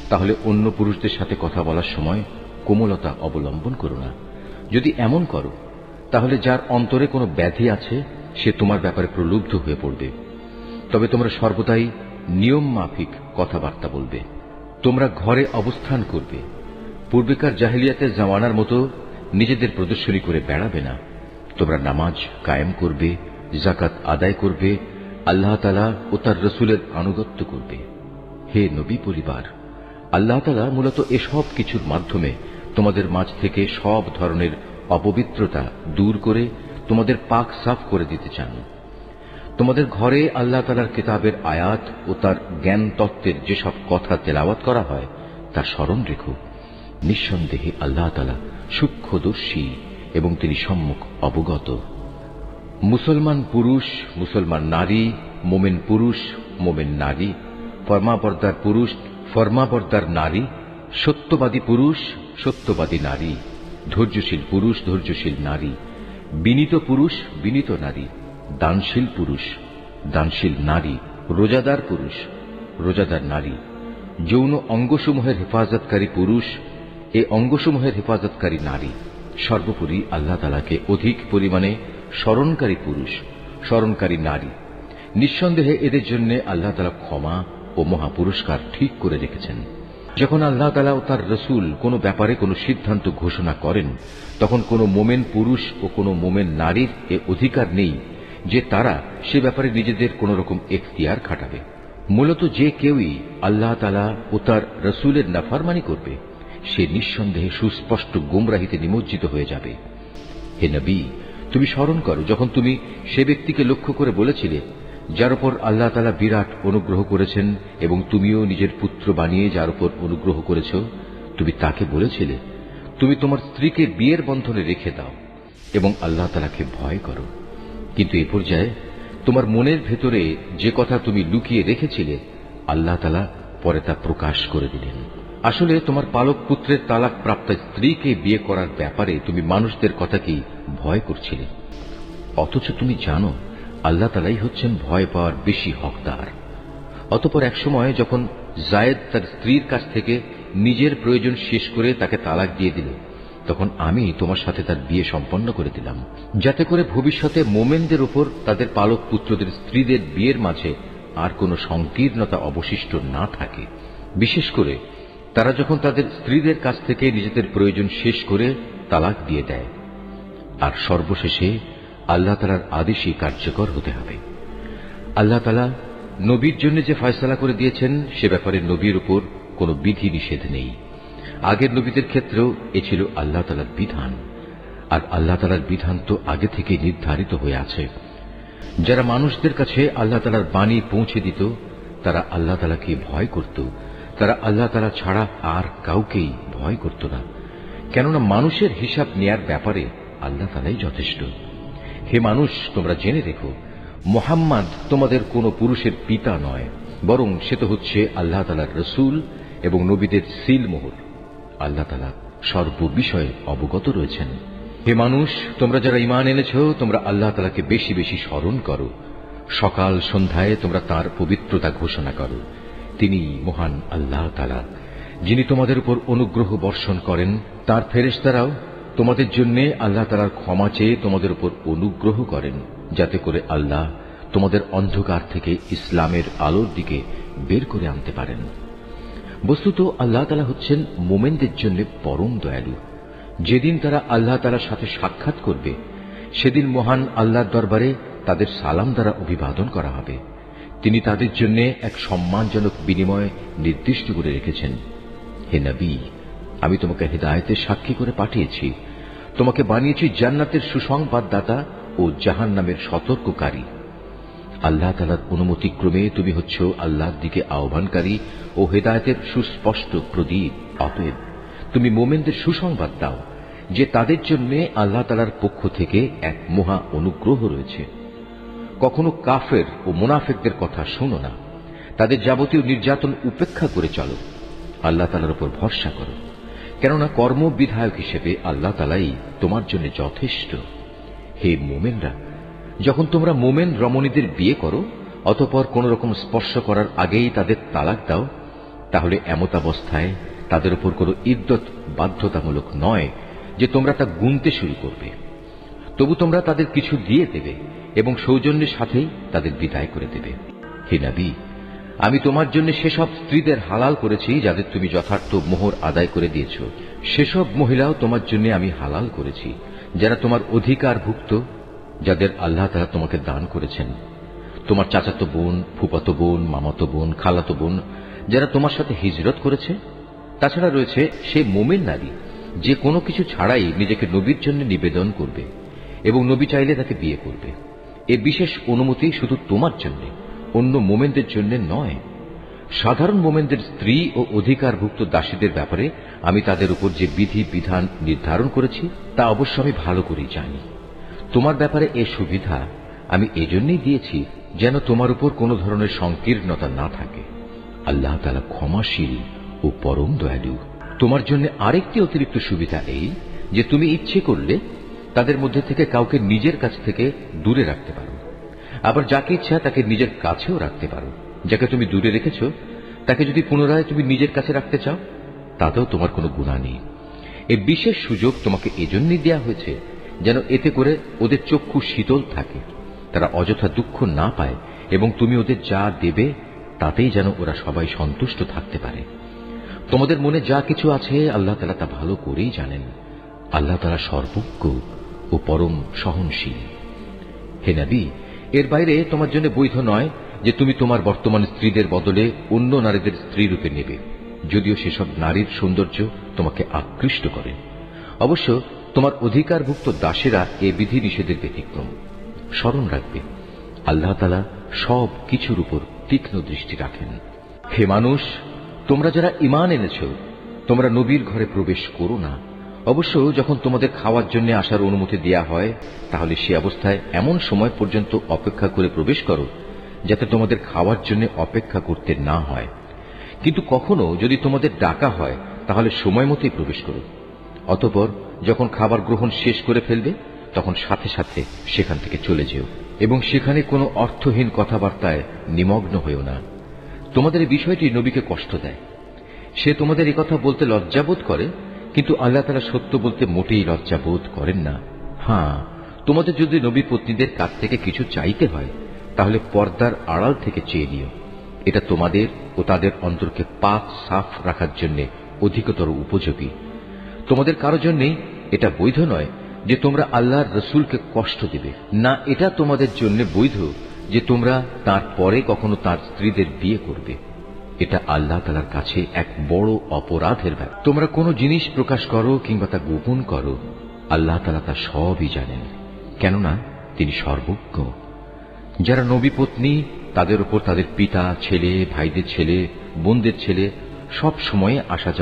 তাহলে অন্য পুরুষদের সাথে কথা বলার সময় কোমলতা অবলম্বন করো না। যদি এমন করো তাহলে যার অন্তরে কোনো ব্যাধি আছে সে তোমার ব্যাপারে প্রলুব্ধ হয়ে পড়বে। তবে তোমরা সর্বদাই নিয়ম মাফিক কথাবার্তা বলবে। তোমরা ঘরে অবস্থান করবে। পূর্বেকার জাহেলিয়াতের জামানার মতো নিজেদের প্রদর্শনী করে বেড়াবে না। তোমরা নামাজ কায়েম করবে, যাকাত আদায় করবে, আল্লাহ তাআলা ও তার রসুলের আনুগত্য করবে। হে নবী পরিবার, আল্লাহ তাআলা মূলত এসব কিছুর মাধ্যমে তোমাদের মাঝ থেকে সব ধরনের অপবিত্রতা দূর করে তোমাদের পাক সাফ করে দিতে চান। তোমাদের ঘরে আল্লাহ তাআলার কিতাবের আয়াত ও তার জ্ঞান তত্ত্বের যেসব কথা তেলাওয়াত করা হয় তা স্মরণ রেখো। নিঃসন্দেহে আল্লাহ তাআলা সূক্ষ্মদর্শী এবং তিনি সম্মুখ অবগত। মুসলমান পুরুষ, মুসলমান নারী, মোমেন পুরুষ, মোমেন নারী, ফরমাবরদার পুরুষ, ফরমাবরদার নারী, সত্যবাদী পুরুষ, সত্যবাদী নারী, ধৈর্যশীল পুরুষ, ধৈর্যশীল নারী, বিনীত পুরুষ, বিনীত নারী, দানশীল পুরুষ, দানশীল নারী, রোজাদার পুরুষ, রোজাদার নারী, যৌন অঙ্গসমূহের হেফাজতকারী পুরুষ, এ অঙ্গসমূহের হেফাজতকারী নারী, সর্বোপরি আল্লাহ তাআলাকে অধিক পরিমাণে স্মরণকারী পুরুষ, স্মরণকারী নারী। নিঃসন্দেহে এদের জন্য আল্লাহ তাআলা ক্ষমা ও মহাপুরস্কার ঠিক করে রেখেছেন। যখন আল্লাহ তাআলা ও তার রসুল কোনো ব্যাপারে কোনো সিদ্ধান্ত ঘোষণা করেন তখন কোনো মোমেন পুরুষ ও কোনো মোমেন নারীর এ অধিকার নেই যে তারা সে ব্যাপারে নিজেদের কোন রকম এখতিয়ার খাটাবে। মূলত যে কেউই আল্লাহ তাআলা ও তার রসুলের নাফরমানি করবে সে নিঃসন্দেহে সুস্পষ্ট গোমরাহিতে নিমজ্জিত হয়ে যাবে। হে নবী, তুমি স্মরণ করো যখন তুমি সে ব্যক্তিকে লক্ষ্য করে বলেছিলে যার উপর আল্লাহ তাআলা বিরাট অনুগ্রহ করেছেন এবং তুমিও নিজের পুত্র বানিয়ে যার উপর অনুগ্রহ করেছ, তুমি তাকে বলেছিলে তুমি তোমার স্ত্রীকে বিয়ের বন্ধনে রেখে দাও এবং আল্লাহ তাআলাকে ভয় করো। কিন্তু এ পর্যায়ে তোমার মনের ভেতরে যে কথা তুমি লুকিয়ে রেখেছিলে আল্লাহ তাআলা পরে তা প্রকাশ করে দিলেন। আসলে তোমার পালক পুত্রের তালাক প্রাপ্ত স্ত্রীকে বিয়ে করার ব্যাপারে তুমি মানুষদের কথাকেই ভয় করছিলে, অথচ তুমি জানো আল্লাহ তাআলাই হচ্ছেন ভয় পাওয়ার বেশি হকদার। অতঃপর এক সময় যখন জায়েদ তার স্ত্রীর কাছ থেকে নিজের প্রয়োজন শেষ করে তাকে তালাক দিয়ে দিল তখন আমি তোমার সাথে তার বিয়ে সম্পন্ন করে দিলাম, যাতে করে ভবিষ্যতে মোমেনদের উপর তাদের পালক পুত্রদের স্ত্রীদের বিয়ের মাঝে আর কোনো সংকীর্ণতা অবশিষ্ট না থাকে। বিশেষ করে তারা যখন তাদের স্ত্রীদের কাছ থেকে নিজেদের প্রয়োজন শেষ করে তালাক দিয়ে দেয়। আর সর্বশেষে আল্লাহ তাআলার আদেশই কার্যকর হতে হবে। আল্লাহ তাআলা নবীর জন্য যে ফয়সালা করে দিয়েছেন সে ব্যাপারে নবীর উপর কোনো বিধি নিষেধ নেই। আগের নবীদের ক্ষেত্রেও এ ছিল আল্লাহ তাআলার বিধান, আর আল্লাহ তাআলার বিধান তো আগে থেকে নির্ধারিত হয়ে আছে। যারা মানুষদের কাছে আল্লাহ তাআলার বাণী পৌঁছে দিত তারা আল্লাহ তাআলাকে ভয় করত, তারা আল্লাহ তাআলা ছাড়া আর কাউকেই ভয় করত না, কেননা মানুষের হিসাব নেয়ার ব্যাপারে আল্লাহ তাআলাই যথেষ্ট। হে মানুষ, তোমরা জেনে রেখো মুহাম্মদ তোমাদের কোন পুরুষের পিতা নয়, বরং সে তো হচ্ছে আল্লাহ তাআলার রসুল এবং নবীদের সিল মোহর। আল্লাহ তাআলা সর্ববিষয়ে অবগত রয়েছেন। হে মানুষ, তোমরা যারা ঈমান এনেছ তোমরা আল্লাহ তাআলাকে বেশি বেশি স্মরণ করো। সকাল সন্ধ্যায় তোমরা তাঁর পবিত্রতা ঘোষণা করো। তিনি মহান আল্লাহ তাআলা, যিনি তোমাদের উপর অনুগ্রহ বর্ষণ করেন। তাঁর ফেরেশতারাও তোমাদের জন্য আল্লাহ তাআলার ক্ষমা চেয়ে তোমাদের উপর অনুগ্রহ করেন, যাতে করে আল্লাহ তোমাদের অন্ধকার থেকে ইসলামের আলোর দিকে বের করে আনতে পারেন। বস্তুত আল্লাহ তাআলা হচ্ছেন মোমেনদের জন্য পরম দয়ালু। যেদিন তারা আল্লাহ তাআলার সাথে সাক্ষাৎ করবে সেদিন মহান আল্লাহর দরবারে তাদের সালাম দ্বারা অভিবাদন করা হবে। তিনি তাদের জন্য এক সম্মানজনক বিনিময় নির্দিষ্ট করে রেখেছেন। হে নবী, আমি তোমাকে হিদায়াতের সাক্ষী করে পাঠিয়েছি, তোমাকে বানিয়েছি জান্নাতের সুসংবাদদাতা ও জাহান্নামের সতর্ককারী। আল্লাহ তাআলার অনুমতিক্রমে তুমি হচ্ছ আল্লাহর দিকে আহ্বানকারী ও হিদায়াতের সুস্পষ্ট প্রদীপ। অতএব তুমি মোমেনদের সুসংবাদ দাও যে তাদের জন্য আল্লাহ তাআলার পক্ষ থেকে এক মহা অনুগ্রহ রয়েছে। কখনো কাফের ও মুনাফিকদের কথা শোনো না, তাদের যাবতীয় নির্যাতন উপেক্ষা করে চলো, আল্লাহ তাআলার উপর ভরসা করো, কেননা কর্মবিধায়ক হিসেবে আল্লাহ তাআলাই তোমার জন্য যথেষ্ট। হে মোমেনরা, যখন তোমরা মোমেন রমণীদের বিয়ে করো অতঃপর কোন রকম স্পর্শ করার আগেই তাদের তালাক দাও, তাহলে এমতাবস্থায় তাদের উপর কোনো ইদ্দত বাধ্যতামূলক নয় যে তোমরা তা গুনতে শুরু করবে। তবু তোমরা তাদের কিছু দিয়ে দেবে এবং সৌজন্যের সাথেই তাদের বিদায় করে দেবে। হে নবী, আমি তোমার জন্য সেসব স্ত্রীদের হালাল করেছি যাদের তুমি যথার্থ মোহর আদায় করে দিয়েছ। সেসব মহিলাও তোমার জন্য আমি হালাল করেছি যারা তোমার অধিকারভুক্ত, যাদের আল্লাহ তাআলা তোমাকে দান করেছেন। তোমার চাচাতো বোন, ফুফাতো বোন, মামাতো বোন, খালাতো বোন যারা তোমার সাথে হিজরত করেছে। তাছাড়া রয়েছে সে মুমিন নারী যে কোনো কিছু ছাড়াই নিজেকে নবীর জন্য নিবেদন করবে এবং নবী চাইলে তাকে বিয়ে করবে। এ বিশেষ অনুমতি শুধু তোমার জন্য, অন্য মোমেনদের জন্য নয়। সাধারণ মোমেনদের স্ত্রী ও অধিকারভুক্ত দাসীদের ব্যাপারে আমি তাদের উপর যে বিধি বিধান নির্ধারণ করেছি তা অবশ্য আমি ভালো করেই জানি। তোমার ব্যাপারে এ সুবিধা আমি এজন্যই দিয়েছি যেন তোমার উপর কোনো ধরনের সংকীর্ণতা না থাকে। আল্লাহ তাআলা ক্ষমাশীল ও পরম দয়ালু। তোমার জন্য আরেকটি অতিরিক্ত সুবিধা এই যে তুমি ইচ্ছে করলে তাদের মধ্যে থেকে কাউকে নিজের কাছ থেকে দূরে রাখতে পারো, আবার যাকে ইচ্ছা তাকে নিজের কাছেও রাখতে পারো। যাকে তুমি দূরে রেখেছ তাকে যদি পুনরায় তুমি নিজের কাছে রাখতে চাও তাতেও তোমার কোনো গুনাহ নেই। এই বিশেষ সুযোগ তোমাকে এজন্যই দেয়া হয়েছে যেন এতে করে ওদের চক্ষু শীতল থাকে, তারা অযথা দুঃখ না পায় এবং তুমি ওদের যা দেবে তাতেই যেন ওরা সবাই সন্তুষ্ট থাকতে পারে। তোমাদের মনে যা কিছু আছে আল্লাহ তাআলা তা ভালো করেই জানেন। আল্লাহ তাআলা সর্বজ্ঞ ও পরম সহনশীল। হে নবী, এর বাইরে তোমার জন্য বৈধ নয় যে তুমি তোমার বর্তমান স্ত্রীদের বদলে অন্য নারীদের স্ত্রী রূপে নেবে, যদিও সেসব নারীর সৌন্দর্য তোমাকে আকৃষ্ট করে। অবশ্য তোমার অধিকারভুক্ত দাসেরা এ বিধি নিষেধের ব্যতিক্রম। স্মরণ রাখবে, আল্লাহ তাআলা সব কিছুর উপর তীক্ষ্ণ দৃষ্টি রাখেন। হে মানুষ, তোমরা যারা ঈমান এনেছ, তোমরা নবীর ঘরে প্রবেশ করো না। অবশ্য যখন তোমাদের খাওয়ার জন্য আসার অনুমতি দেয়া হয় তাহলে সে অবস্থায় এমন সময় পর্যন্ত অপেক্ষা করে প্রবেশ করো যাতে তোমাদের খাওয়ার জন্য অপেক্ষা করতে না হয়। কিন্তু কখনো যদি তোমাদের ডাকা হয় তাহলে সময় মতোই প্রবেশ করো। অতঃপর যখন খাবার গ্রহণ শেষ করে ফেলবে তখন সাথে সাথে সেখান থেকে চলে যেও এবং সেখানে কোনো অর্থহীন কথাবার্তায় নিমগ্ন হয়েও না। তোমাদের এই বিষয়টি নবীকে কষ্ট দেয়। সে তোমাদের এই কথা বলতে লজ্জাবোধ করে, কিন্তু আল্লাহ তাআলা সত্য বলতে মোটেই লজ্জাবোধ করেন না। হ্যাঁ, তোমাদের যদি নবী পত্নীদের কাছ থেকে কিছু চাইতে হয় তাহলে পর্দার আড়াল থেকে চেয়ে নিও। এটা তোমাদের ও তাদের অন্তরকে পাক সাফ রাখার জন্য অধিকতর উপযোগী। তোমাদের কারো জন্যই এটা বৈধ নয় যে তোমরা আল্লাহর রসুলকে কষ্ট দেবে, না এটা তোমাদের জন্য বৈধ যে তোমরা তার পরে কখনো তার স্ত্রীদের বিয়ে করবে। এটা আল্লাহ তাআলার কাছে এক বড় অপরাধের ব্যাপার। তোমরা কোনো জিনিস প্রকাশ করো কিংবা তা গোপন করো, আল্লাহ তাআলা তা সবই জানেন, কেননা তিনি সর্বজ্ঞ। যারা নবী পত্নী তাদের উপর তাদের পিতা, ছেলে, ভাইদের ছেলে, বোনদের ছেলে সব সময় আসা যাওয়া